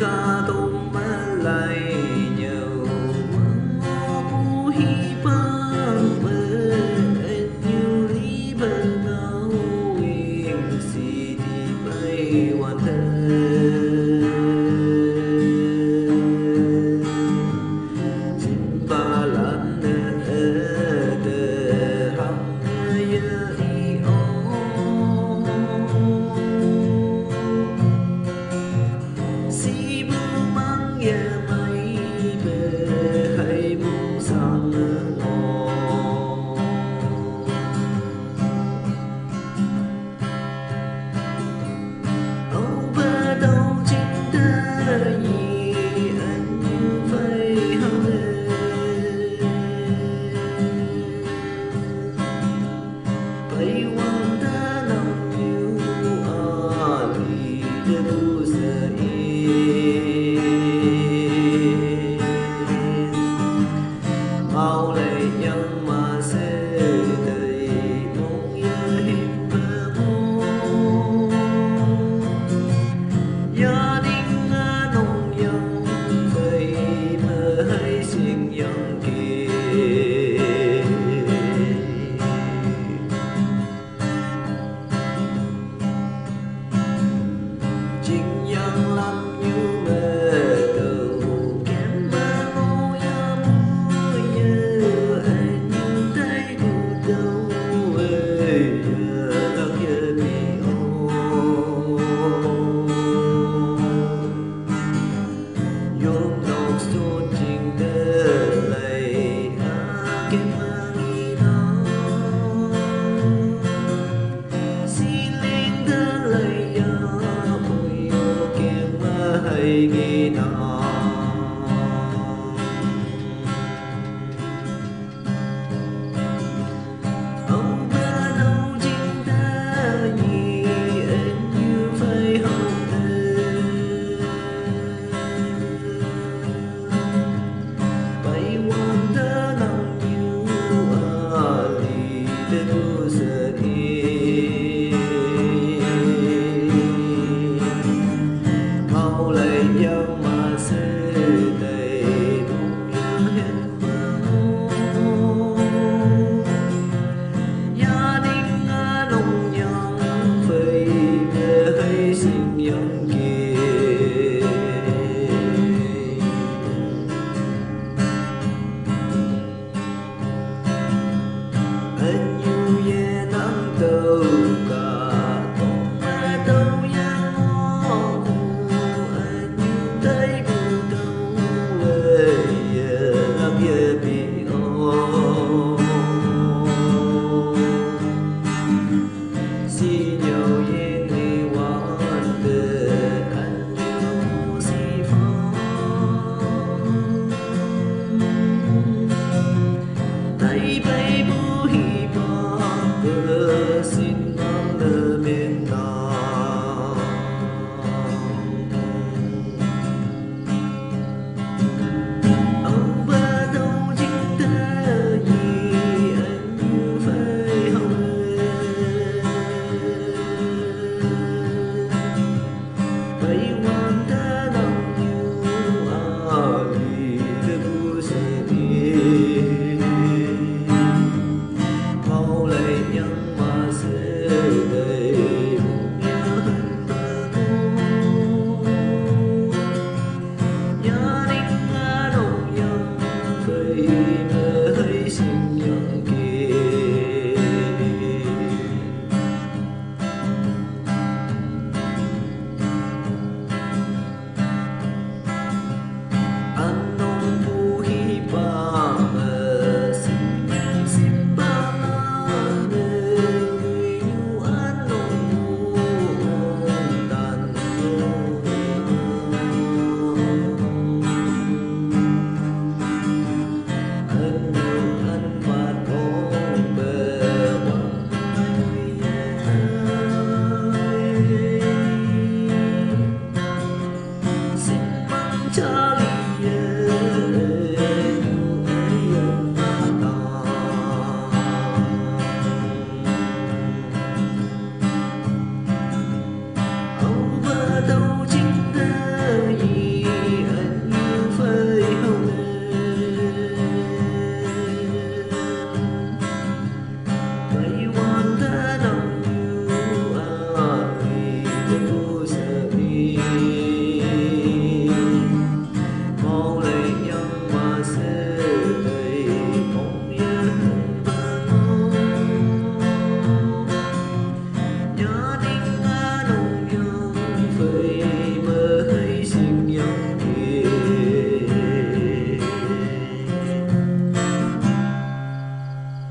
ca tôm má lại nhiều ngô bu hi bang mơ anh yêu lý bên áo yên si đi bay hoàn thân ba lan de ham ye i o si bu mang ye mai be hay bu sang ngô âu ba đâu chính ta gì anh như vậy hông bay quan ta lòng yêu ali de tu sa mau lệ nhân mà sẽ đầy mong nhớ hiệp mơ gia đình nông dân vậy mơ hay xin nhân kia chính nhân làm như mơ đầu kém mơ ngô ya mùi nhớ anh như tay đủ đâu lắc nhớ đi ô yếm đọc số trình tơ lầy kém mơ nghi đó xin lên tơ lầy mùi ô kém mơ hay nghi đó ông ba đâu chính ta gì anh như vậy không bay quan ta lòng như ali de tu sa mau lại dân mà sẽ đầy mong nhớ hết mơ gia đình nông dân vậy mơ hay xin nhân kia anh như ye nắng đầu